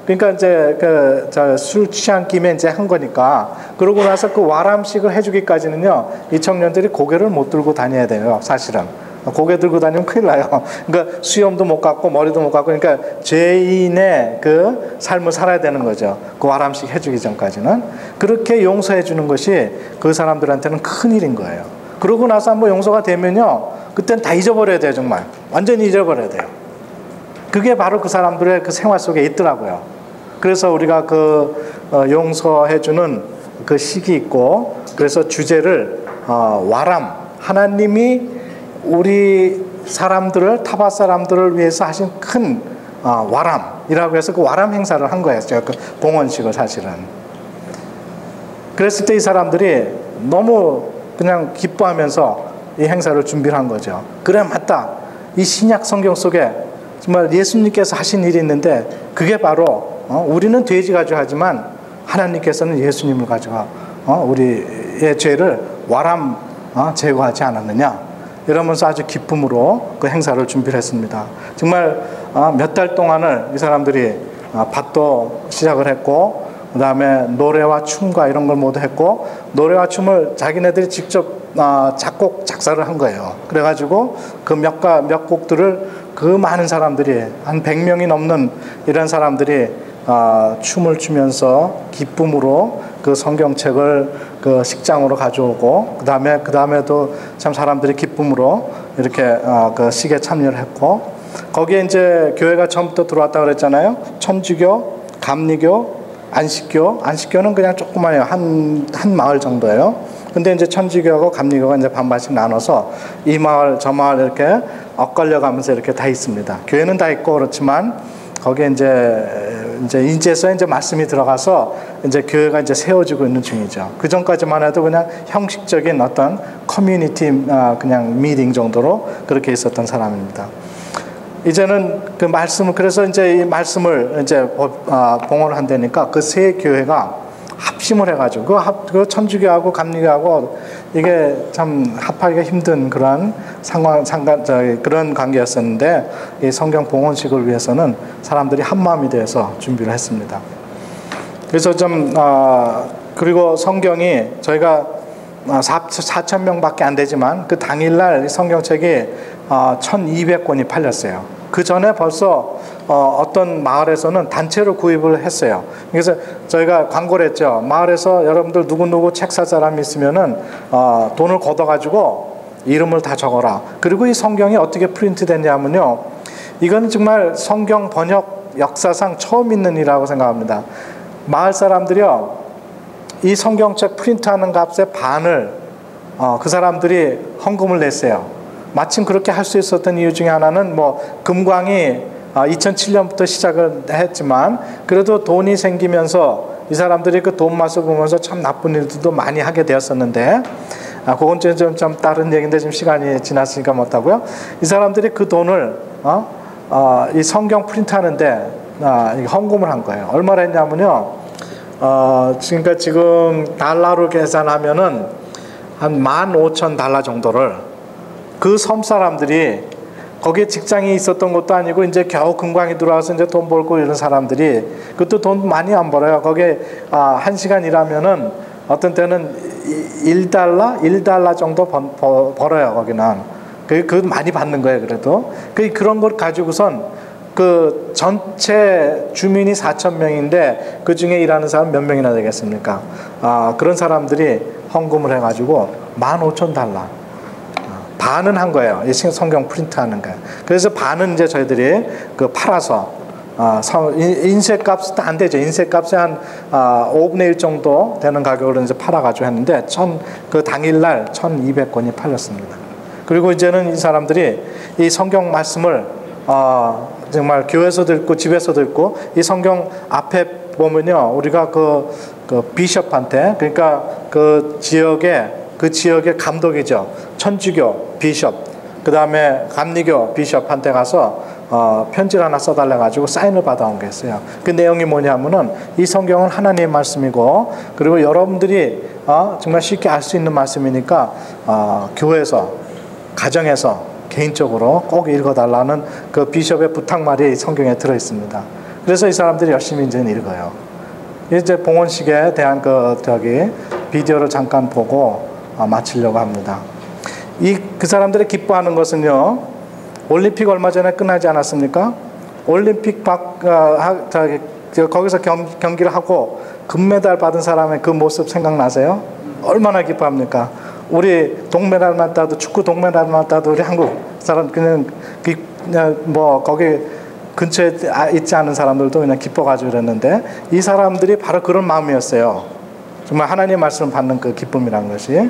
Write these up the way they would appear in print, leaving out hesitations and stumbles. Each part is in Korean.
그러니까 이제 술 취한 김에 이제 한 거니까, 그러고 나서 그 와람식을 해주기까지는요, 이 청년들이 고개를 못 들고 다녀야 돼요. 사실은 고개 들고 다니면 큰일 나요. 그러니까 수염도 못 깎고 머리도 못 깎고, 그러니까 죄인의 그 삶을 살아야 되는 거죠. 그 와람식 해주기 전까지는. 그렇게 용서해 주는 것이 그 사람들한테는 큰 일인 거예요. 그러고 나서 한번 용서가 되면요, 그때는 다 잊어버려야 돼요. 정말 완전히 잊어버려야 돼요. 그게 바로 그 사람들의 그 생활 속에 있더라고요. 그래서 우리가 용서해주는 그 식이 있고, 그래서 주제를 와람, 하나님이 우리 사람들을, 타바 사람들을 위해서 하신 큰 와람이라고 해서 그 와람 행사를 한 거예요. 그 봉헌식을 사실은. 그랬을 때 이 사람들이 너무 그냥 기뻐하면서 이 행사를 준비를 한 거죠. 그래, 맞다. 이 신약 성경 속에 정말 예수님께서 하신 일이 있는데, 그게 바로 우리는 돼지 가지고 하지만 하나님께서는 예수님을 가져가 우리의 죄를 와람 제거하지 않았느냐, 이러면서 아주 기쁨으로 그 행사를 준비를 했습니다. 정말 몇 달 동안을 이 사람들이 밭도 시작을 했고, 그 다음에 노래와 춤과 이런 걸 모두 했고, 노래와 춤을 자기네들이 직접 작곡 작사를 한 거예요. 그래가지고 그 몇 곡들을 그 많은 사람들이, 한 100명이 넘는 이런 사람들이 춤을 추면서 기쁨으로 그 성경책을 그 식장으로 가져오고, 그 다음에도 참 사람들이 기쁨으로 이렇게 그 식에 참여를 했고, 거기에 이제 교회가 처음부터 들어왔다고 그랬잖아요. 천주교, 감리교, 안식교는 그냥 조그만해요. 한 마을 정도예요. 근데 이제 천주교하고 감리교가 이제 반반씩 나눠서 이 마을 저 마을 이렇게 엇갈려 가면서 이렇게 다 있습니다. 교회는 다 있고, 그렇지만 거기에 이제서 이제 말씀이 들어가서 이제 교회가 이제 세워지고 있는 중이죠. 그 전까지만 해도 그냥 형식적인 어떤 커뮤니티 그냥 미팅 정도로 그렇게 있었던 사람입니다. 이제는 그 말씀을, 그래서 이제 이 말씀을 이제 봉헌을 한다니까 그 세 교회가 합심을 해가지고 그 천주교하고 감리교하고 이게 참 합하기가 힘든 그런 그런 관계였었는데, 이 성경 봉헌식을 위해서는 사람들이 한 마음이 돼서 준비를 했습니다. 그래서 그리고 성경이 저희가 4,000명밖에 안 되지만 그 당일날 성경책이 1,200권이 팔렸어요. 그 전에 벌써 어떤 마을에서는 단체로 구입을 했어요. 그래서 저희가 광고를 했죠. 마을에서 여러분들 누구누구 책 살 사람이 있으면은 돈을 걷어가지고 이름을 다 적어라. 그리고 이 성경이 어떻게 프린트 됐냐면요, 이건 정말 성경 번역 역사상 처음 있는 일이라고 생각합니다. 마을 사람들이요, 이 성경책 프린트하는 값의 반을 그 사람들이 헌금을 냈어요. 마침 그렇게 할 수 있었던 이유 중에 하나는 금광이 2007년부터 시작을 했지만, 그래도 돈이 생기면서 이 사람들이 그 돈 맛을 보면서 참 나쁜 일들도 많이 하게 되었었는데, 그건 좀 다른 얘기인데 지금 시간이 지났으니까 못하고요. 이 사람들이 그 돈을 이 성경 프린트하는데 헌금을 한 거예요. 얼마나 했냐면요, 그러니까 지금 달러로 계산하면은 한 15,000달러 정도를 그 섬 사람들이, 거기에 직장이 있었던 것도 아니고 이제 겨우 금광이 들어와서 이제 돈 벌고 이런 사람들이, 그것도 돈 많이 안 벌어요. 거기에 1시간 일하면은 어떤 때는 1달러 정도 벌어요. 거기는 그 많이 받는 거예요. 그래도 그런 걸 가지고선 그 전체 주민이 4,000명인데 그 중에 일하는 사람 몇 명이나 되겠습니까? 그런 사람들이 헌금을 해가지고 15,000달러 반은 한 거예요. 이 성경 프린트하는 거예요. 그래서 반은 이제 저희들이 그 팔아서 인쇄값도 안 되죠. 인쇄값이 한 5분의 1 정도 되는 가격으로 이제 팔아가지고 했는데 그 당일날 1,200권이 팔렸습니다. 그리고 이제는 이 사람들이 이 성경 말씀을 정말 교회에서도 읽고 집에서도 읽고, 이 성경 앞에 보면요, 우리가 그 비숍한테, 그러니까 그 지역의 감독이죠. 천주교 비숍, 그 다음에 감리교 비숍한테 가서 편지를 하나 써달래 가지고 사인을 받아온 게 있어요. 그 내용이 뭐냐면은 이 성경은 하나님의 말씀이고, 그리고 여러분들이 정말 쉽게 알 수 있는 말씀이니까 교회에서, 가정에서 개인적으로 꼭 읽어달라는 그 비숍의 부탁말이 성경에 들어 있습니다. 그래서 이 사람들이 열심히 이제 읽어요. 이제 봉헌식에 대한 비디오를 잠깐 보고 마치려고 합니다. 그 사람들이 기뻐하는 것은요, 올림픽 얼마 전에 끝나지 않았습니까? 올림픽 거기서 경기를 하고 금메달 받은 사람의 그 모습 생각나세요? 얼마나 기뻐합니까? 우리 동메달만 따도, 축구 동메달만 따도 우리 한국 사람 그냥 뭐 거기 근처에 있지 않은 사람들도 그냥 기뻐가지고 그랬는데, 이 사람들이 바로 그런 마음이었어요. 정말 하나님의 말씀을 받는 그 기쁨이라는 것이.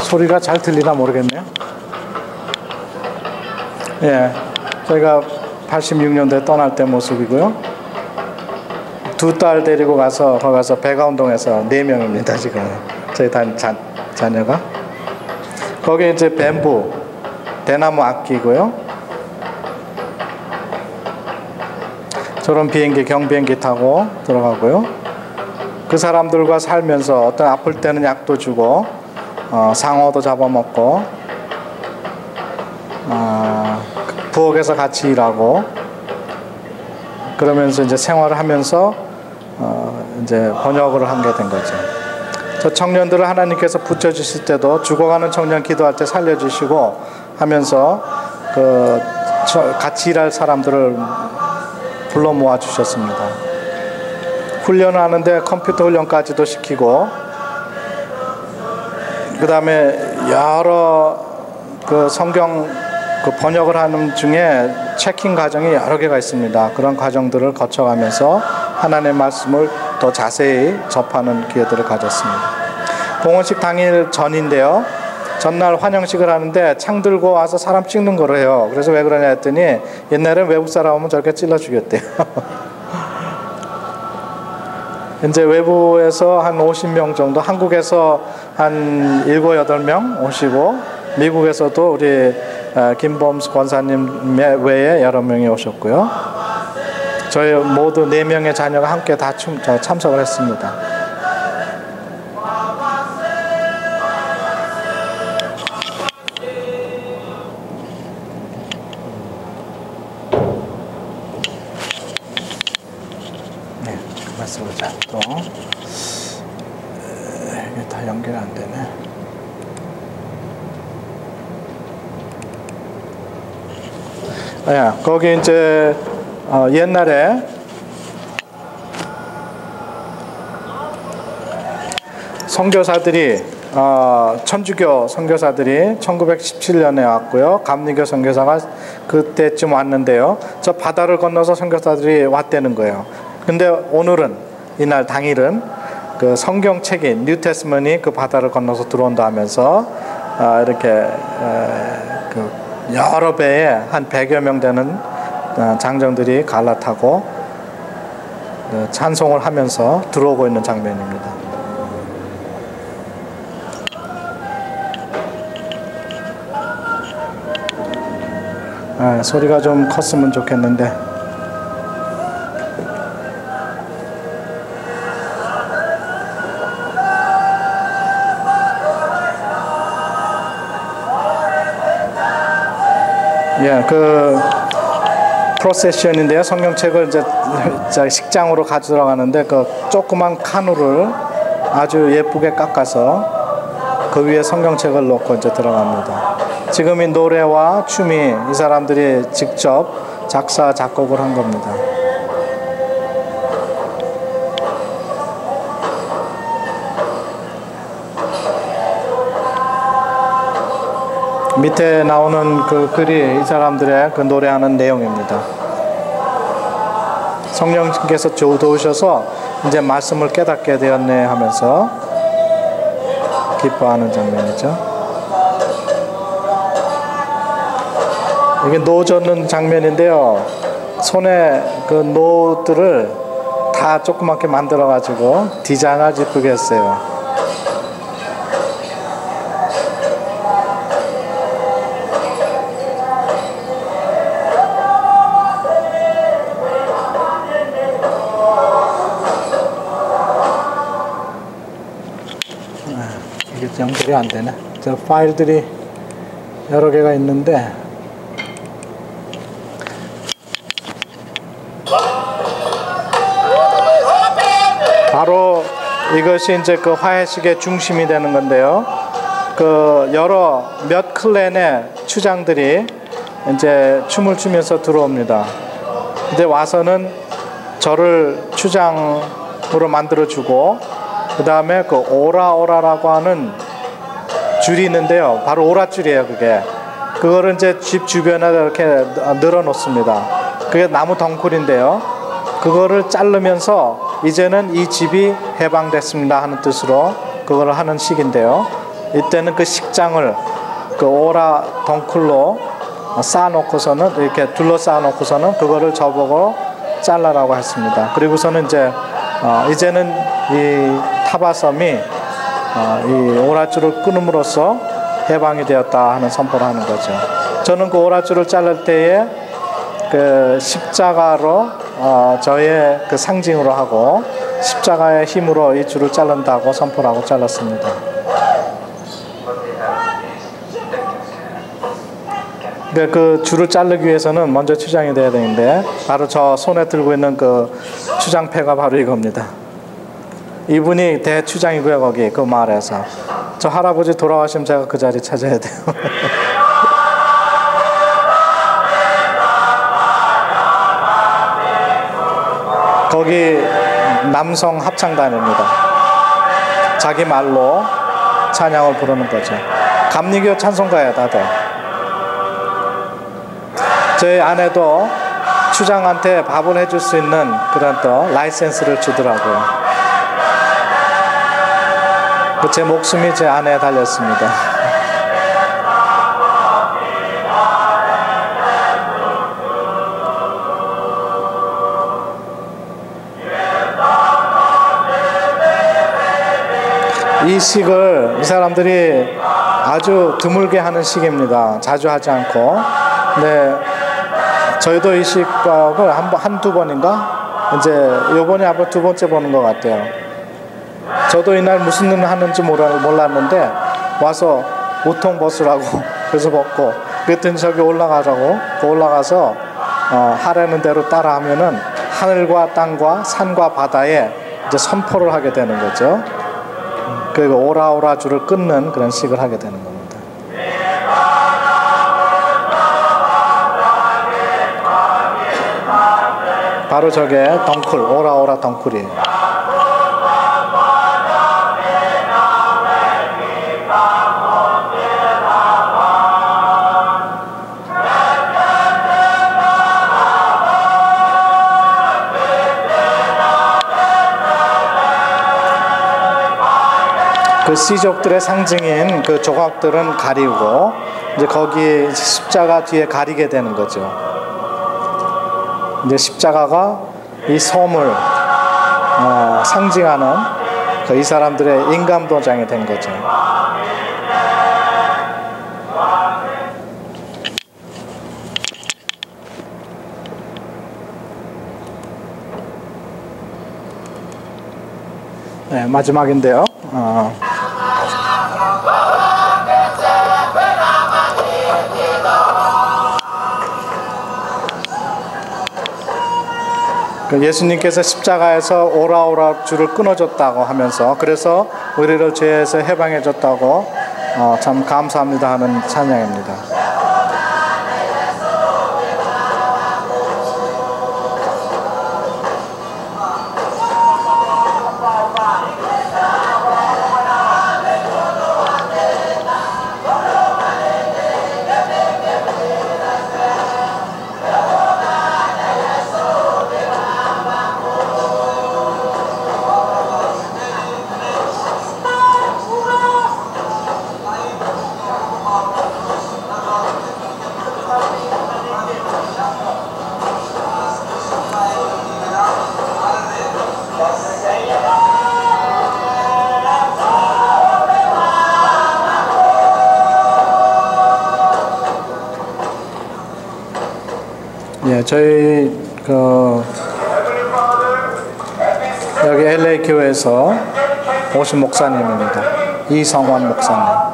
소리가 잘 들리나 모르겠네요. 예, 저희가 86년도에 떠날 때 모습이고요. 2딸 데리고 가서 거기 가서 백아운동에서 4명입니다 지금 저희 자녀가. 거기 이제 뱀부 대나무 악기고요. 저런 비행기, 경비행기 타고 들어가고요. 그 사람들과 살면서 어떤 아플 때는 약도 주고, 상어도 잡아먹고, 부엌에서 같이 일하고, 그러면서 이제 생활을 하면서 이제 번역을 하게 된 거죠. 저 청년들을 하나님께서 붙여주실 때도 죽어가는 청년 기도할 때 살려주시고 하면서 같이 일할 사람들을 불러 모아 주셨습니다. 훈련을 하는데 컴퓨터 훈련까지도 시키고, 그 다음에 여러 성경 번역을 하는 중에 체킹 과정이 여러 개가 있습니다. 그런 과정들을 거쳐가면서 하나님의 말씀을 더 자세히 접하는 기회들을 가졌습니다. 봉헌식 당일 전인데요, 전날 환영식을 하는데 창 들고 와서 사람 찍는 거로 해요. 그래서 왜 그러냐 했더니 옛날에 외국 사람 오면 저렇게 찔러 죽였대요. 이제 외부에서 한 50명 정도, 한국에서 한 7, 8명 오시고, 미국에서도 우리 김범수 권사님 외에 여러 명이 오셨고요. 저희 모두 4명의 자녀가 함께 다 참석을 했습니다. 네, 말씀을 또 이게 다 연결이 안 되네. 예, 거기 이제 옛날에 선교사들이 천주교 선교사들이 1917년에 왔고요. 감리교 선교사가 그때쯤 왔는데요. 저 바다를 건너서 선교사들이 왔다는 거예요. 근데 오늘은, 이날 당일은 그 성경책인 뉴 테스먼이 그 바다를 건너서 들어온다 하면서 이렇게 여러 배에 한 100여 명 되는 장정들이 갈라타고 찬송을 하면서 들어오고 있는 장면입니다. 소리가 좀 컸으면 좋겠는데. 예, 프로세션인데요. 성경책을 이제 식장으로 가져가는데 그 조그만 카누를 아주 예쁘게 깎아서 그 위에 성경책을 놓고 이제 들어갑니다. 지금 이 노래와 춤이 이 사람들이 직접 작사, 작곡을 한 겁니다. 밑에 나오는 그 글이 이 사람들의 그 노래하는 내용입니다. 성령께서 도우셔서 이제 말씀을 깨닫게 되었네 하면서 기뻐하는 장면이죠. 이게 노 젓는 장면인데요. 손에 그 노들을 다 조그맣게 만들어 가지고 디자인 아주 이쁘게 했어요. 이게 연결이 안 되네. 저 파일들이 여러 개가 있는데 바로 이것이 이제 그 화해식의 중심이 되는 건데요. 그 여러 몇 클랜의 추장들이 이제 춤을 추면서 들어옵니다. 근데 와서는 저를 추장으로 만들어주고 그 다음에 그 오라오라라고 하는 줄이 있는데요. 바로 오라줄이에요, 그게. 그거를 이제 집 주변에 이렇게 늘어 놓습니다. 그게 나무 덩굴인데요. 그거를 자르면서 이제는 이 집이 해방됐습니다 하는 뜻으로 그걸 하는 식인데요. 이때는 그 식장을 그 오라 덩굴로 쌓아놓고서는 이렇게 둘러싸아 놓고서는 그거를 저보고 잘라라고 했습니다. 그리고서는 이제는 이 타바섬이 이 오라줄을 끊음으로써 해방이 되었다 하는 선포를 하는 거죠. 저는 그 오라줄을 자를 때에 그 십자가로 저의 그 상징으로 하고 십자가의 힘으로 이 줄을 자른다고 선포를 하고 잘랐습니다. 그 줄을 자르기 위해서는 먼저 추장이 돼야 되는데 바로 저 손에 들고 있는 그 추장패가 바로 이겁니다. 이분이 대추장이고요. 거기 그 마을에서 저 할아버지 돌아가시면 제가 그 자리 찾아야 돼요. 거기 남성 합창단입니다. 자기 말로 찬양을 부르는 거죠. 감리교 찬송가예요, 다들. 저희 아내도 추장한테 밥을 해줄 수 있는 그런 또 라이센스를 주더라고요. 제 목숨이 제 아내에 달렸습니다. 이 식을 이 사람들이 아주 드물게 하는 식입니다. 자주 하지 않고. 근데 저희도 이 식법을 한두 번인가? 이제 요번이 아마 두 번째 보는 것 같아요. 저도 이날 무슨 일 하는지 몰랐는데 와서 우통 벗으라고 그래서 벗고 그랬더니 저기 올라가라고 올라가서 하라는 대로 따라 하면은 하늘과 땅과 산과 바다에 이제 선포를 하게 되는 거죠. 그리고 오라오라 줄을 끊는 그런 식을 하게 되는 겁니다. 바로 저게 덩쿨, 오라오라 덩쿨이에요. 그 씨족들의 상징인 그 조각들은 가리고 이제 거기 십자가 뒤에 가리게 되는 거죠. 이제 십자가가 이 섬을 상징하는 그 이 사람들의 인감 도장이 된 거죠. 네, 마지막인데요. 예수님께서 십자가에서 오라오라 줄을 끊어줬다고 하면서 그래서 우리를 죄에서 해방해줬다고 참 감사합니다 하는 찬양입니다. 예, 저희 여기 LA 교회에서 오신 목사님입니다. 이성환 목사님.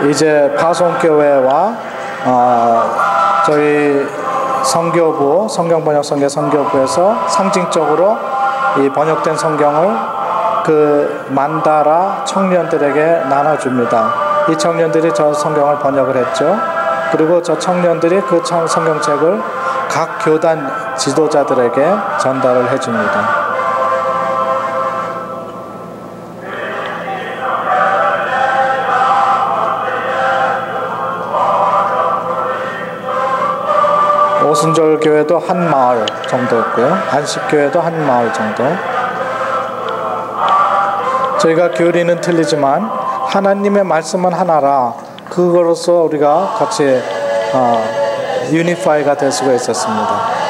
이제 파송교회와 저희 선교부, 성경번역선교 선교부에서 상징적으로 이 번역된 성경을 그 만다라 청년들에게 나눠줍니다. 이 청년들이 저 성경을 번역을 했죠. 그리고 저 청년들이 그 성경책을 각 교단 지도자들에게 전달을 해줍니다. 오순절 교회도 한 마을 정도였고요. 안식교회도 한 마을 정도. 저희가 교리는 틀리지만 하나님의 말씀은 하나라. 그거로서 우리가 같이 유니파이가 될 수가 있었습니다.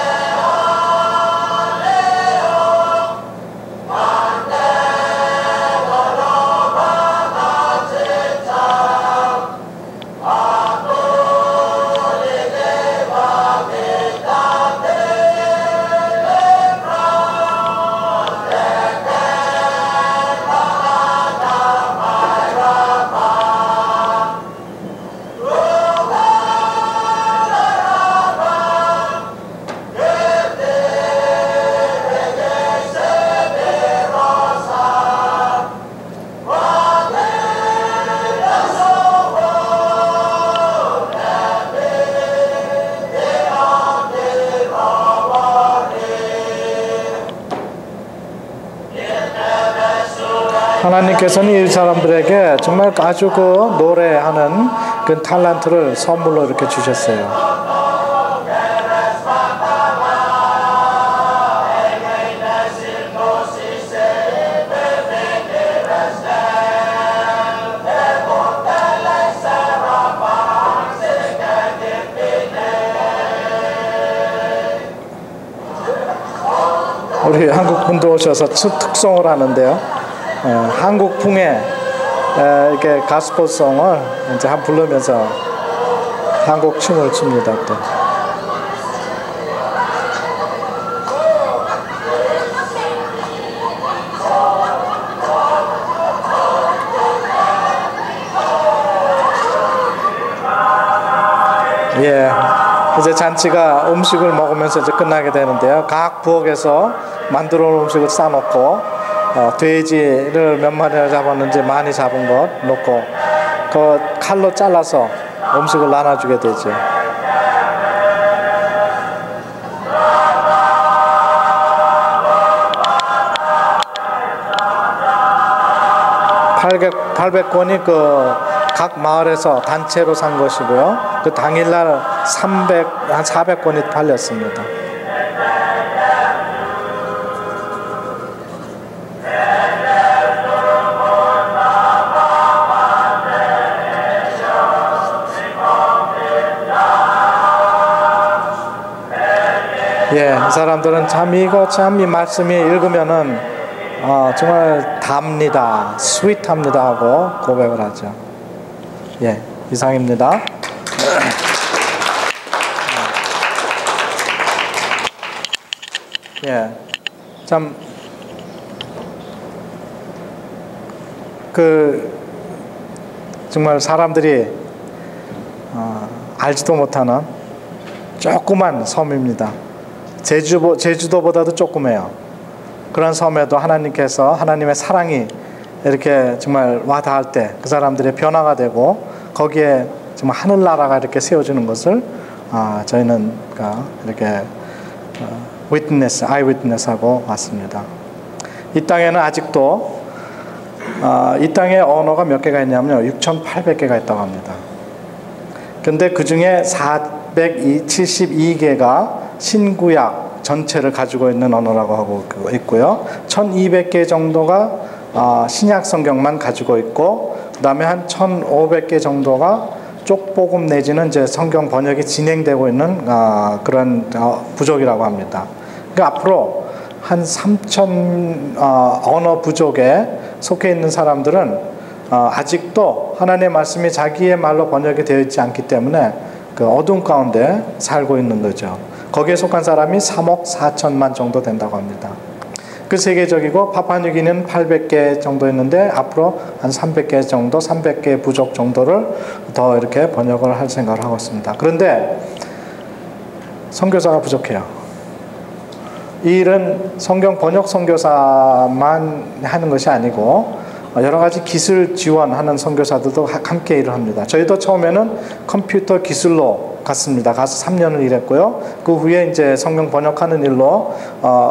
하나님께서는 이 사람들에게 정말 아주 그 노래하는 그 탤런트를 선물로 이렇게 주셨어요. 우리 한국 분도 오셔서 특송을 하는데요. 한국풍의 이렇게 가스펠송을 이제 한 부르면서 한국 춤을 춥니다. 또. 예, 이제 잔치가 음식을 먹으면서 이제 끝나게 되는데요. 각 부엌에서 만들어 놓은 음식을 싸놓고 돼지를 몇 마리나 잡았는지 많이 잡은 것 놓고 그 칼로 잘라서 음식을 나눠주게 되죠. (800권이) 그 각 마을에서 단체로 산 것이고요. 그 당일날 한 400권이 팔렸습니다. 예, 이 사람들은 참 이 말씀이 읽으면은 정말 답니다, 스윗합니다 하고 고백을 하죠. 예, 이상입니다. 예, 참 정말 사람들이 알지도 못하는 조그만 섬입니다. 제주도보다도 조그매요. 그런 섬에도 하나님께서 하나님의 사랑이 이렇게 정말 와닿을 때 그 사람들의 변화가 되고 거기에 정말 하늘나라가 이렇게 세워지는 것을 저희는 이렇게 아이위트네스하고 왔습니다. 이 땅에는 아직도 이 땅에 언어가 몇 개가 있냐면요, 6,800개가 있다고 합니다. 근데 그 중에 472개가 신구약 전체를 가지고 있는 언어라고 하고 있고요. 1200개 정도가 신약 성경만 가지고 있고, 그 다음에 한 1,500개 정도가 쪽복음 내지는 이제 성경 번역이 진행되고 있는 그런 부족이라고 합니다. 그러니까 앞으로 한 3,000 언어 부족에 속해 있는 사람들은 아직도 하나님의 말씀이 자기의 말로 번역이 되어 있지 않기 때문에 그 어둠 가운데 살고 있는 거죠. 거기에 속한 사람이 3억 4천만 정도 된다고 합니다. 그 세계적이고 파푸아뉴기니는 800개 정도 있는데 앞으로 한 300개 정도, 300개 부족 정도를 더 이렇게 번역을 할 생각을 하고 있습니다. 그런데 선교사가 부족해요. 이 일은 성경 번역 선교사만 하는 것이 아니고 여러 가지 기술 지원하는 선교사들도 함께 일을 합니다. 저희도 처음에는 컴퓨터 기술로 갔습니다. 가서 3년을 일했고요. 그 후에 이제 성경 번역하는 일로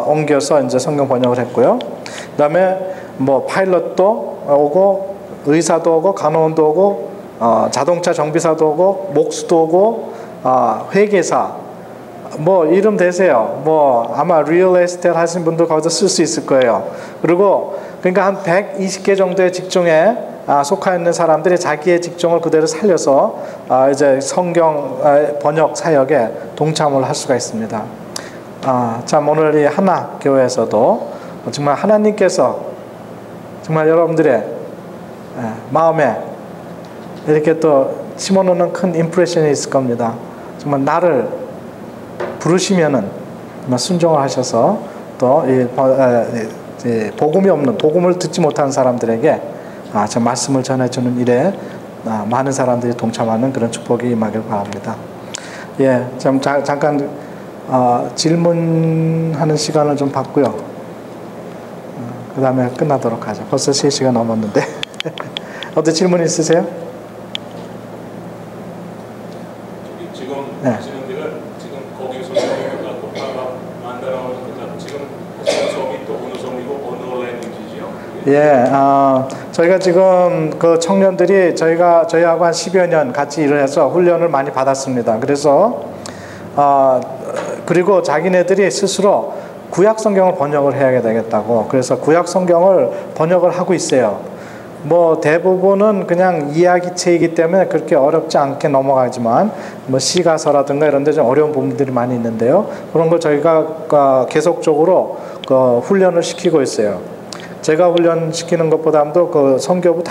옮겨서 이제 성경 번역을 했고요. 그다음에 뭐 파일럿도 오고, 의사도 오고, 간호원도 오고, 자동차 정비사도 오고, 목수도 오고, 회계사, 뭐 이름 되세요. 뭐 아마 리얼 에스테이트 하신 분도 거기서 쓸 수 있을 거예요. 그리고 그러니까 한 120개 정도의 직종에 속하 있는 사람들이 자기의 직종을 그대로 살려서 이제 성경 번역 사역에 동참을 할 수가 있습니다. 참 오늘 이 하나 교회에서도 정말 하나님께서 정말 여러분들의 마음에 이렇게 또 심어놓는 큰 임프레션이 있을 겁니다. 정말 나를 부르시면은 정말 순종을 하셔서 또 이 복음이 없는, 복음을 듣지 못하는 사람들에게 저 말씀을 전해주는 일에 많은 사람들이 동참하는 그런 축복이 임하길 바랍니다. 예, 잠깐 질문하는 시간을 좀 받고요. 그 다음에 끝나도록 하죠. 벌써 3시간 넘었는데 어떤 질문 있으세요? 지금 네. 하시는 데가 지금 거기서 독파가 만들어오는 거잖아요. 지금 수업이 또 어느 수업이고 어느 랭귀지요? 예, 저희가 지금 그 청년들이 저희하고 한 10여 년 같이 일을 해서 훈련을 많이 받았습니다. 그래서 그리고 자기네들이 스스로 구약 성경을 번역을 해야 되겠다고, 그래서 구약 성경을 번역을 하고 있어요. 뭐 대부분은 그냥 이야기체이기 때문에 그렇게 어렵지 않게 넘어가지만 뭐 시가서라든가 이런 데 좀 어려운 부분들이 많이 있는데요. 그런 걸 저희가 계속적으로 훈련을 시키고 있어요. 제가 훈련시키는 것보다도 그 선교부